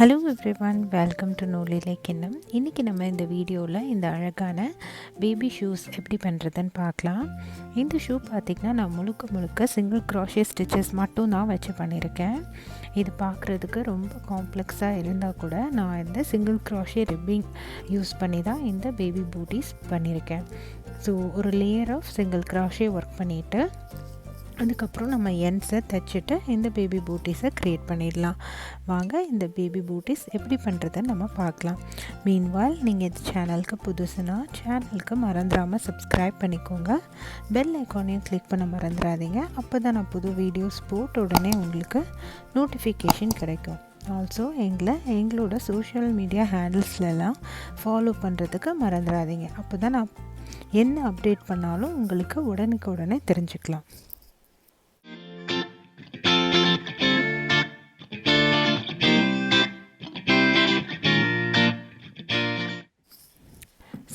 Hello everyone, welcome to நூலிலை கிண்ணம். இன்றைக்கி நம்ம இந்த வீடியோவில் இந்த அழகான பேபி ஷூஸ் எப்படி பண்ணுறதுன்னு பார்க்கலாம். இந்த ஷூ பார்த்திங்கன்னா நான் முழுக்க சிங்கிள் க்ராஷே ஸ்டிச்சஸ் மட்டும் தான் வச்சு பண்ணியிருக்கேன். இது பார்க்குறதுக்கு ரொம்ப காம்ப்ளெக்ஸாக இருந்தால் கூட நான் இந்த சிங்கிள் க்ராஷே ரிப்பிங் யூஸ் பண்ணி தான் இந்த பேபி பூட்டிஸ் பண்ணியிருக்கேன். ஸோ ஒரு layer of single crochet work பண்ணிவிட்டு அதுக்கப்புறம் நம்ம எண்ட்ஸை தைச்சிட்டு இந்த பேபி பூட்டிஸை க்ரியேட் பண்ணிடலாம். வாங்க இந்த பேபி பூட்டிஸ் எப்படி பண்ணுறதுன்னு நம்ம பார்க்கலாம். மீன்வால் நீங்கள் இந்த சேனலுக்கு புதுசுனா சேனலுக்கு மறந்துடாமல் சப்ஸ்கிரைப் பண்ணிக்கோங்க. பெல் ஐக்கானையும் கிளிக் பண்ண மறந்துடாதீங்க. அப்போ தான் நான் புது வீடியோஸ் போட்ட உடனே உங்களுக்கு நோட்டிஃபிகேஷன் கிடைக்கும். ஆல்சோ எங்களோட சோஷியல் மீடியா ஹேண்டில்ஸ்லாம் ஃபாலோ பண்ணுறதுக்கு மறந்துடாதீங்க. அப்போ தான் நான் என்ன அப்டேட் பண்ணாலும் உங்களுக்கு உடனே தெரிஞ்சுக்கலாம்.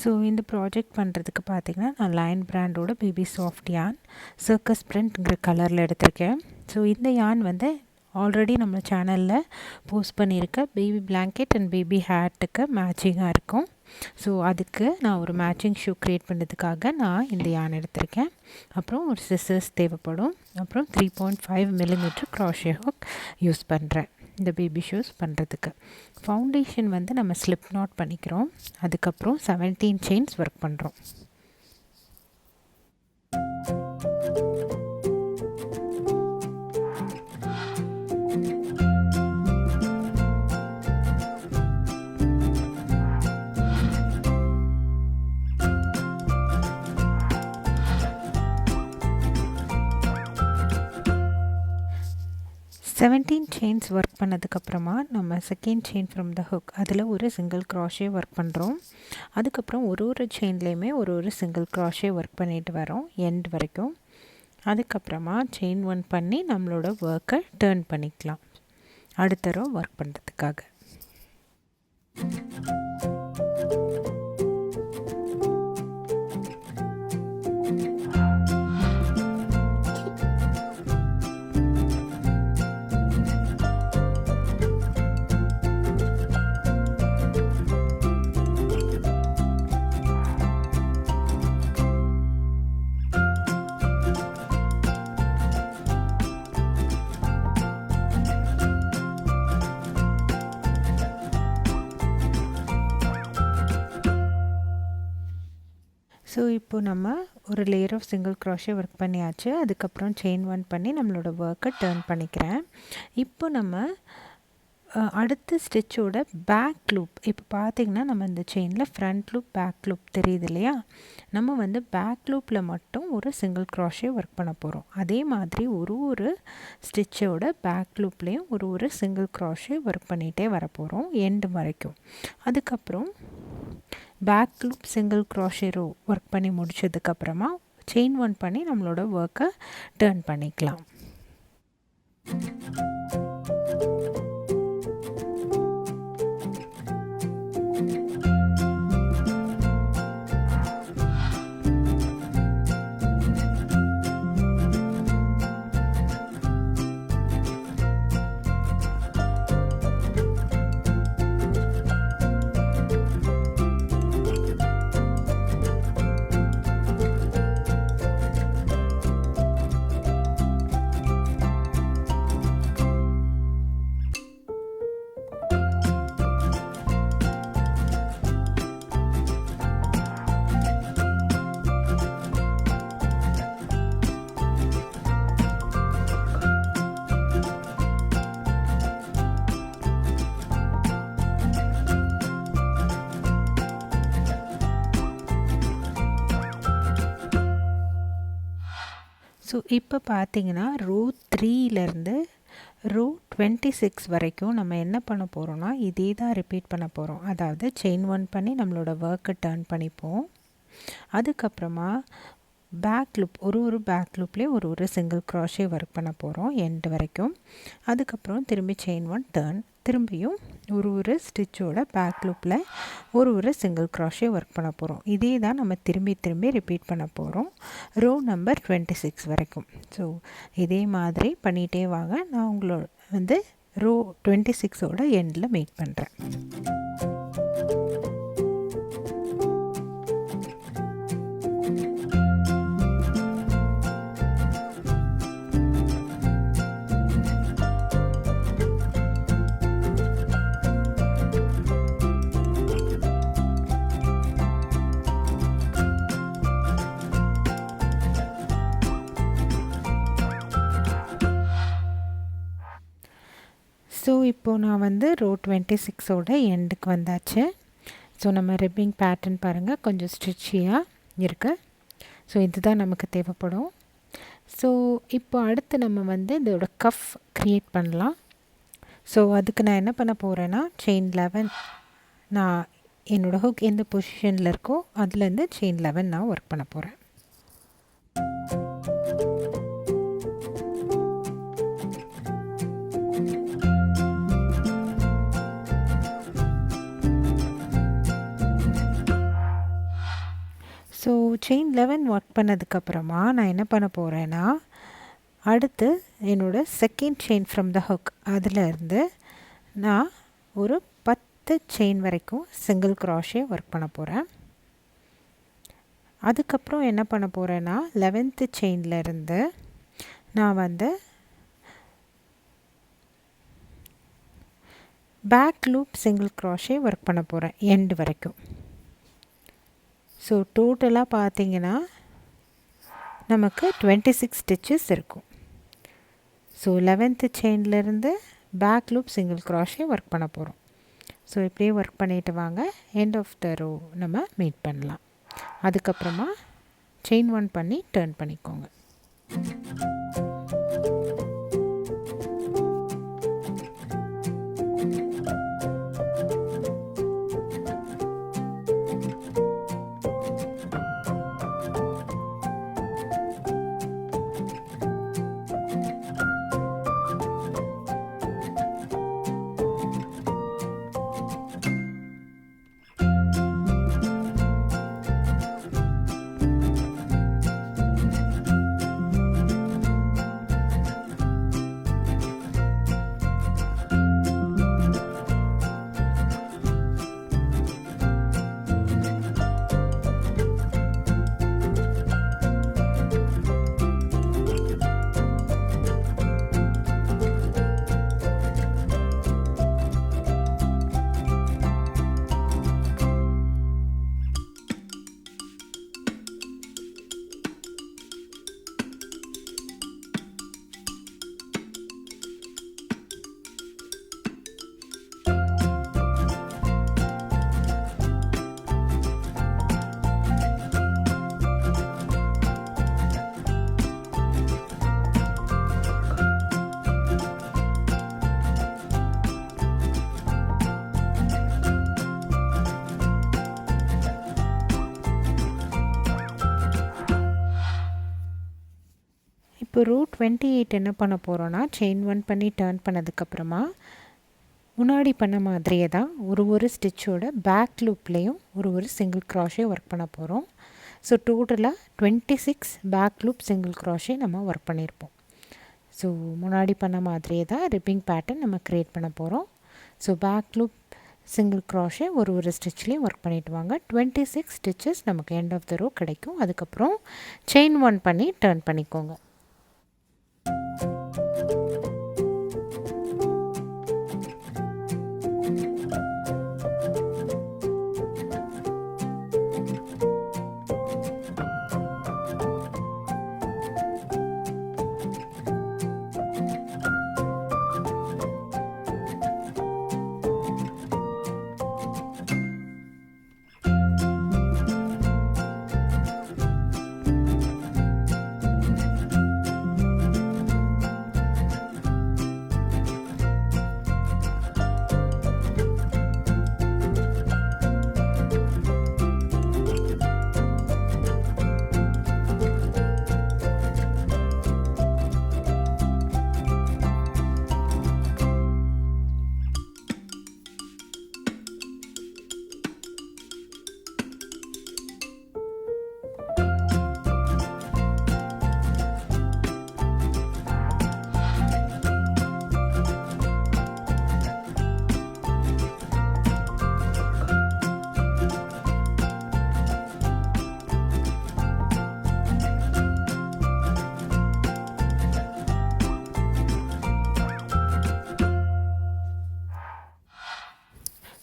ஸோ இந்த ப்ராஜெக்ட் பண்ணுறதுக்கு பார்த்திங்கன்னா நான் லைன் பிராண்டோட பேபி சாஃப்ட் யான் சர்க்கஸ் பிரிண்ட்ங்கிற கலரில் எடுத்திருக்கேன். ஸோ இந்த யான் வந்து ஆல்ரெடி நம்ம சேனலில் போஸ்ட் பண்ணியிருக்க பேபி பிளாங்கெட் அண்ட் பேபி ஹேட்டுக்கு மேட்சிங்காக இருக்கும். ஸோ அதுக்கு நான் ஒரு மேட்சிங் ஷூ க்ரியேட் பண்ணுறதுக்காக நான் இந்த யான் எடுத்திருக்கேன். அப்புறம் ஒரு சிசர்ஸ் தேவைப்படும். அப்புறம் 3.5 mm க்ராஷே ஹுக் யூஸ் பண்ணுறேன் இந்த பேபி ஷூஸ் பண்ணுறதுக்கு. ஃபவுண்டேஷன் வந்து நம்ம ஸ்லிப் நாட் பண்ணிக்கிறோம். அதுக்கப்புறம் 17 செயின்ஸ் ஒர்க் பண்ணுறோம். செயின்ஸ் ஒர்க் பண்ணதுக்கப்புறமா நம்ம second chain from the hook அதில் ஒரு சிங்கிள் க்ராஷே ஒர்க் பண்ணுறோம். அதுக்கப்புறம் ஒரு செயின்லேயுமே ஒரு சிங்கிள் க்ராஷே ஒர்க் பண்ணிட்டு வரோம் எண்ட் வரைக்கும். அதுக்கப்புறமா செயின் 1 பண்ணி நம்மளோட ஒர்க்கை டர்ன் பண்ணிக்கலாம் அடுத்த ரோ ஒர்க் பண்ணுறதுக்காக. ஸோ இப்போ நம்ம ஒரு layer of single crochet work பண்ணியாச்சு. அதுக்கப்புறம் செயின் 1 பண்ணி நம்மளோட ஒர்க்கை டர்ன் பண்ணிக்கிறேன். இப்போ நம்ம அடுத்த ஸ்டிச்சோட பேக் லூப் இப்போ பார்த்திங்கன்னா நம்ம இந்த செயினில் ஃப்ரண்ட் லூப் பேக் லூப் தெரியுது இல்லையா? நம்ம வந்து பேக் லூப்பில் மட்டும் ஒரு சிங்கிள் க்ராஷே ஒர்க் பண்ண போகிறோம். அதே மாதிரி ஒரு ஸ்டிச்சோட பேக் லூப்லேயும் ஒரு சிங்கிள் க்ராஷே ஒர்க் பண்ணிகிட்டே வர போகிறோம் எண்டு வரைக்கும். அதுக்கப்புறம் back loop single crochet row work பண்ணி முடிச்சதுக்கப்புறமா செயின் 1 பண்ணி நம்மளோட ஒர்க்கை டர்ன் பண்ணிக்கலாம். ஸோ இப்போ பார்த்திங்கன்னா ரோ 3லேருந்து ரோ 26 வரைக்கும் நம்ம என்ன பண்ண போகிறோம்னா இதே தான் ரிப்பீட் பண்ண போகிறோம். அதாவது செயின் 1 பண்ணி நம்மளோட ஒர்க்கை டர்ன் பண்ணிப்போம். அதுக்கப்புறமா பேக் லூப் ஒரு பேக் லூப்லேயே ஒரு சிங்கிள் க்ராஷே ஒர்க் பண்ண போகிறோம் எண்டு வரைக்கும். அதுக்கப்புறம் திரும்பி செயின் 1 டர்ன், திரும்பியும் ஒரு ஸ்டிச்சோட பேக் லூப்பில் ஒரு சிங்கிள் க்ராஷே ஒர்க் பண்ண போகிறோம். இதே தான் நம்ம திரும்பி ரிப்பீட் பண்ண போகிறோம் ரோ நம்பர் 26 வரைக்கும். ஸோ இதே மாதிரி பண்ணிகிட்டே வாங்க. நான் உங்களோட ரோ 26ஓட எண்டில் மேக் பண்ணுறேன். ஸோ இப்போது நான் வந்து ரோ 26ஓட எண்டுக்கு வந்தாச்சு. ஸோ நம்ம ரிப்பிங் பேட்டர்ன் பாருங்கள், கொஞ்சம் ஸ்ட்ரிச்சியாக இருக்குது. ஸோ இதுதான் நமக்கு தேவைப்படும். ஸோ இப்போ அடுத்து நம்ம வந்து இதோட கஃப் க்ரியேட் பண்ணலாம். ஸோ அதுக்கு நான் என்ன பண்ண போகிறேன்னா, செயின் 11 நான் என்னோடய ஹுக் எந்த பொசிஷனில் இருக்கோ அதுலேருந்து செயின் 11 நான் ஒர்க் பண்ண போகிறேன். ஸோ செயின் 11 ஒர்க் பண்ணதுக்கப்புறமா நான் என்ன பண்ண போகிறேன்னா, அடுத்து என்னோடய second chain from the hook அதிலேருந்து நான் ஒரு 10 செயின் வரைக்கும் சிங்கிள் க்ராஷே ஒர்க் பண்ண போகிறேன். அதுக்கப்புறம் என்ன பண்ண போகிறேன்னா, 11th செயின்லேருந்து நான் வந்து back loop single crochet work பண்ண போகிறேன் எண்டு வரைக்கும். ஸோ டோட்டலாக பார்த்தீங்கன்னா நமக்கு 26 ஸ்டிச்சஸ் இருக்கும். ஸோ 11th செயின்லேருந்து back loop single crochet work பண்ண போகிறோம். ஸோ இப்படியே ஒர்க் பண்ணிட்டு வாங்க, எண்ட் ஆஃப் த ரோ நம்ம மீட் பண்ணலாம். அதுக்கப்புறமா செயின் 1 பண்ணி டர்ன் பண்ணிக்கோங்க. இப்போ ரோ 28 என்ன பண்ண போகிறோன்னா, செயின் 1 பண்ணி டர்ன் பண்ணதுக்கப்புறமா முன்னாடி பண்ண மாதிரியே தான் ஒரு ஸ்டிச்சோட பேக் லூப்லேயும் ஒரு சிங்கிள் க்ராஷே ஒர்க் பண்ண போகிறோம். ஸோ டோட்டலாக 26 பேக் லூப் சிங்கிள் க்ராஷே நம்ம ஒர்க் பண்ணியிருப்போம். ஸோ முன்னாடி பண்ண மாதிரியே தான் ரிப்பிங் பேட்டர்ன் நம்ம க்ரியேட் பண்ண போகிறோம். So back loop single crochet ஒரு ஸ்டிச்லேயும் ஒர்க் பண்ணிட்டு வாங்க. 26 ஸ்டிச்சஸ் நமக்கு எண்ட் ஆஃப் த ரோ கிடைக்கும். அதுக்கப்புறம் செயின் 1 பண்ணி டர்ன் பண்ணிக்கோங்க.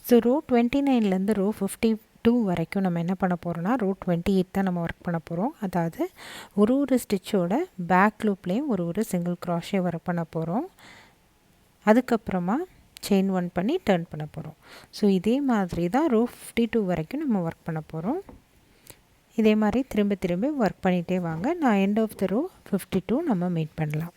ஸோ ரோ 29லேருந்து ரோ 52 வரைக்கும் நம்ம என்ன பண்ண போகிறோம்னா ரோ 28 தான் நம்ம ஒர்க் பண்ண போகிறோம். அதாவது ஒரு ஸ்டிச்சோட பேக் லூப்லேயும் ஒரு சிங்கிள் க்ராஷே ஒர்க் பண்ண போகிறோம். அதுக்கப்புறமா செயின் 1 பண்ணி டர்ன் பண்ண போகிறோம். ஸோ இதே மாதிரி தான் ரோ 52 வரைக்கும் நம்ம ஒர்க் பண்ண போகிறோம். இதே மாதிரி திரும்ப ஒர்க் பண்ணிகிட்டே வாங்க. நான் எண்ட் ஆஃப் த ரோ 52 நம்ம மீட் பண்ணலாம்.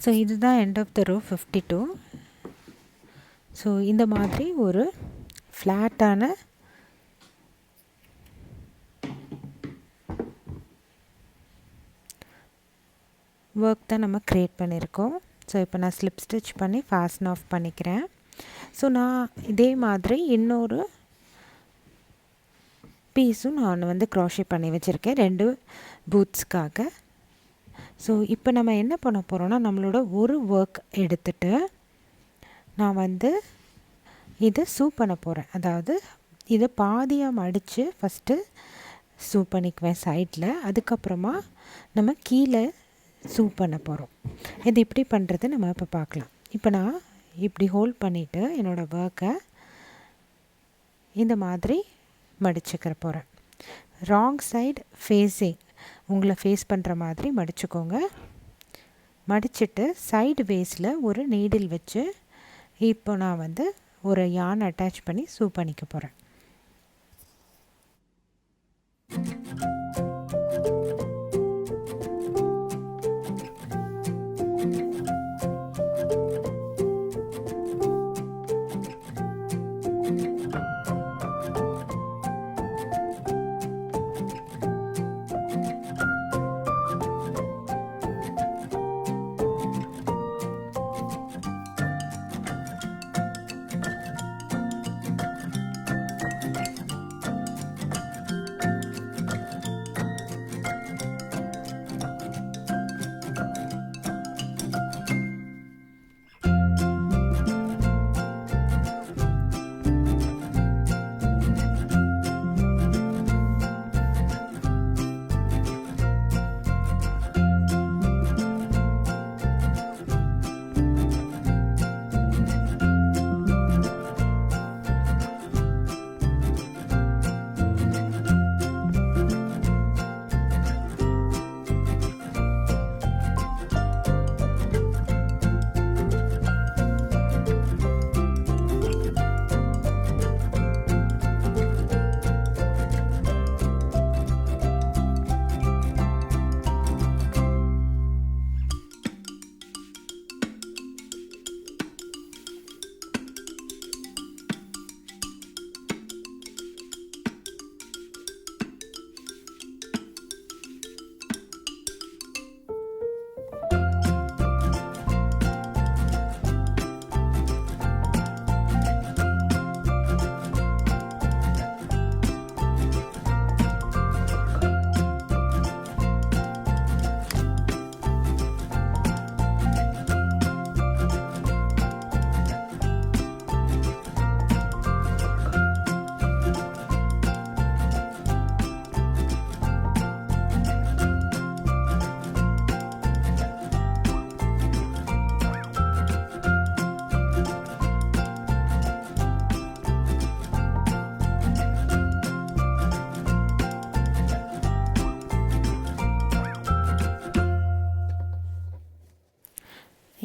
ஸோ இதுதான் end of the row 52. So இந்த மாதிரி ஒரு ஃப்ளாட்டான ஒர்க் தான் நம்ம க்ரியேட் பண்ணியிருக்கோம். ஸோ இப்போ நான் ஸ்லிப் ஸ்டிச் பண்ணி ஃபாஸ்டன் ஆஃப் பண்ணிக்கிறேன். ஸோ நான் இதே மாதிரி இன்னொரு பீஸும் நான் வந்து க்ராஷே பண்ணி வச்சுருக்கேன் 2 பூட்ஸ்க்காக. ஸோ இப்போ நம்ம என்ன பண்ண போகிறோன்னா நம்மளோட ஒரு ஒர்க் எடுத்துகிட்டு நான் வந்து இதை சூ பண்ண போகிறேன். அதாவது இதை பாதியாக மடித்து ஃபஸ்ட்டு சூ பண்ணிக்குவேன் சைடில். அதுக்கப்புறமா நம்ம கீழே சூ பண்ண போகிறோம். இது இப்படி பண்ணுறது நம்ம இப்போ பார்க்கலாம். இப்போ நான் இப்படி ஹோல்ட் பண்ணிவிட்டு என்னோடய ஒர்க்கை இந்த மாதிரி மடிச்சுக்கிற போகிறேன். ராங் சைடு ஃபேஸிங் உங்களை ஃபேஸ் பண்ணுற மாதிரி மடிச்சுக்கோங்க. மடிச்சுட்டு சைடு வேஸில் ஒரு நீடில் வச்சு இப்போ நான் வந்து ஒரு யான் அட்டாச் பண்ணி சூ பண்ணிக்க போகிறேன்.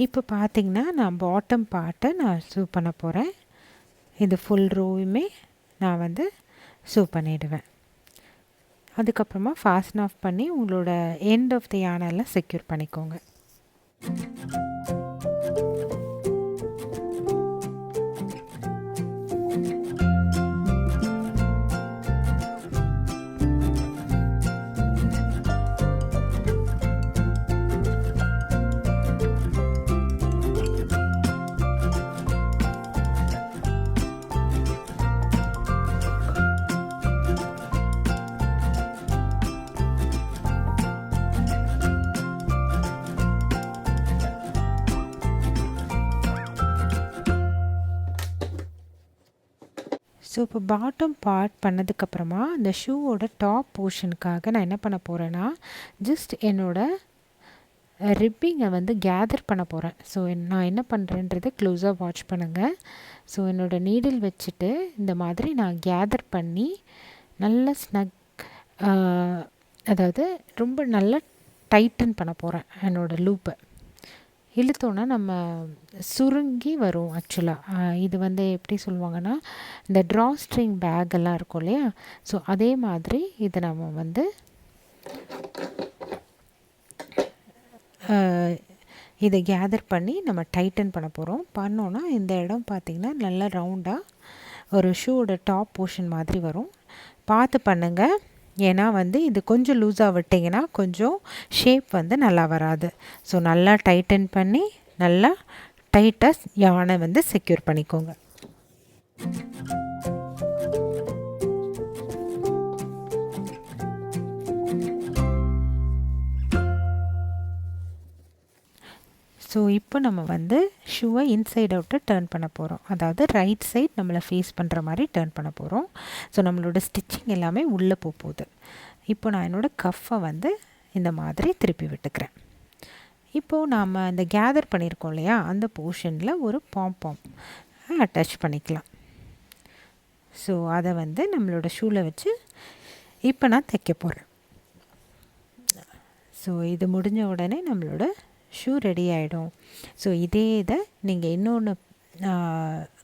இப்போ பார்த்திங்கன்னா நான் பாட்டம் பார்ட்டை நான் சூ பண்ண போகிறேன். இது ஃபுல் ரோவுமே நான் வந்து சூ பண்ணிவிடுவேன். அதுக்கப்புறமா ஃபாஸ்டன் ஆஃப் பண்ணி உங்களோட எண்ட் ஆஃப் தி யானெல்லாம் செக்யூர் பண்ணிக்கோங்க. ஸோ இப்போ பாட்டம் பார்ட் பண்ணதுக்கப்புறமா அந்த ஷூவோட டாப் போர்ஷனுக்காக நான் என்ன பண்ண போகிறேன்னா ஜஸ்ட் என்னோடய ரிப்பிங்கை வந்து கேதர் பண்ண போகிறேன். ஸோ நான் என்ன பண்ணுறேன்றதை க்ளோஸாக வாட்ச் பண்ணுங்கள். ஸோ என்னோடய நீடில் வச்சுட்டு இந்த மாதிரி நான் கேதர் பண்ணி நல்ல அதாவது ரொம்ப நல்லா டைட்டன் பண்ண போகிறேன். என்னோடய லூப்பை இழுத்தோன்னா நம்ம சுருங்கி வரும். ஆக்சுவலாக இது வந்து எப்படி சொல்லுவாங்கன்னா இந்த ட்ரா ஸ்ட்ரிங் பேக்கெல்லாம் இருக்கும் இல்லையா, ஸோ அதே மாதிரி இதை நம்ம வந்து இதை கேதர் பண்ணி நம்ம டைட்டன் பண்ண போகிறோம். பண்ணோன்னா இந்த இடம் பார்த்திங்கன்னா நல்லா ரவுண்டாக ஒரு ஷூவோட டாப் போர்ஷன் மாதிரி வரும். பார்த்து பண்ணுங்கள், ஏன்னா வந்து இது கொஞ்சம் லூஸாக விட்டிங்கன்னா கொஞ்சம் ஷேப் வந்து நல்லா வராது. ஸோ நல்லா டைட்டன் பண்ணி நல்லா டைட்டாக யானை வந்து செக்யூர் பண்ணிக்கோங்க. ஸோ இப்போ நம்ம வந்து ஷூவை இன்சைட் அவுட்டை டர்ன் பண்ண போகிறோம். அதாவது ரைட் சைட் நம்மளை ஃபேஸ் பண்ணுற மாதிரி டர்ன் பண்ண போகிறோம். ஸோ நம்மளோட ஸ்டிச்சிங் எல்லாமே உள்ளே போகுது. இப்போ நான் என்னோடய கஃப்பை வந்து இந்த மாதிரி திருப்பி விட்டுக்கிறேன். இப்போது நாம் இந்த கேதர் பண்ணியிருக்கோம் இல்லையா, அந்த போர்ஷனில் ஒரு பாம் அட்டாச் பண்ணிக்கலாம். ஸோ அதை வந்து நம்மளோட ஷூவில் வச்சு இப்போ நான் தைக்க போகிறேன். ஸோ இது முடிஞ்ச உடனே நம்மளோட ஷூ ரெடி ஆகிடும். ஸோ இதே இதை நீங்கள் இன்னொன்று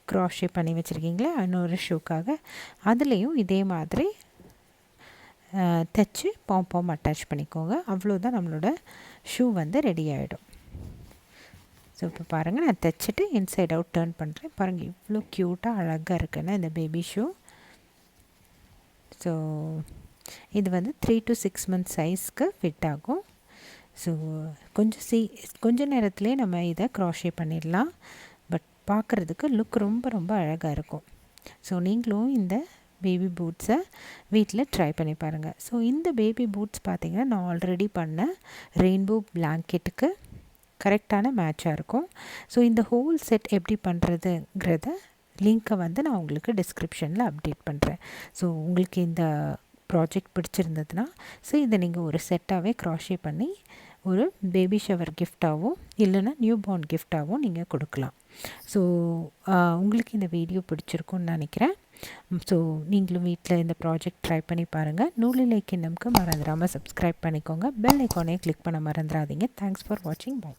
க்ராஷே பண்ணி வச்சுருக்கீங்களா இன்னொரு ஷூக்காக, அதுலேயும் இதே மாதிரி தைச்சி பாம் அட்டாச் பண்ணிக்கோங்க. அவ்வளோதான், நம்மளோட ஷூ வந்து ரெடி ஆகிடும். ஸோ இப்போ பாருங்கள், நான் தைச்சிட்டு இன்சைட் அவுட் டர்ன் பண்ணுறேன். பாருங்கள் இவ்வளோ க்யூட்டாக அழகாக இருக்குன்னு இந்த பேபி ஷூ. ஸோ இது வந்து 3 to 6 months சைஸ்க்கு ஃபிட் ஆகும். ஸோ கொஞ்ச நேரத்துலேயே நம்ம இதை க்ராஷே பண்ணிடலாம். பட் பார்க்குறதுக்கு லுக் ரொம்ப ரொம்ப அழகாக இருக்கும். ஸோ நீங்களும் இந்த பேபி பூட்ஸை வீட்டில் ட்ரை பண்ணி பாருங்கள். ஸோ இந்த பேபி பூட்ஸ் பார்த்திங்கன்னா நான் ஆல்ரெடி பண்ண ரெயின்போ பிளாங்கெட்டுக்கு கரெக்டான மேட்சாக இருக்கும். ஸோ இந்த ஹோல் செட் எப்படி பண்ணுறதுங்கிறத லிங்க்கை வந்து நான் உங்களுக்கு டிஸ்கிரிப்ஷனில் அப்டேட் பண்ணுறேன். ஸோ உங்களுக்கு இந்த ப்ராஜெக்ட் பிடிச்சிருந்ததுன்னா ஸோ இதை நீங்கள் ஒரு செட்டாகவே க்ராஷே பண்ணி ஒரு பேபி ஷவர் கிஃப்டாகவோ இல்லைன்னா நியூ பார்ன் கிஃப்டாகவோ நீங்கள் கொடுக்கலாம். ஸோ உங்களுக்கு இந்த வீடியோ பிடிச்சிருக்குன்னு நினைக்கிறேன். ஸோ நீங்களும் வீட்டில் இந்த ப்ராஜெக்ட் ட்ரை பண்ணி பாருங்கள். நூலிலை கிண்ணம்க்கு மறந்துடாமல் சப்ஸ்கிரைப் பண்ணிக்கோங்க. பெல் ஐக்கானே கிளிக் பண்ண மறந்துடாதீங்க. தேங்க்ஸ் ஃபார் வாட்சிங். பை.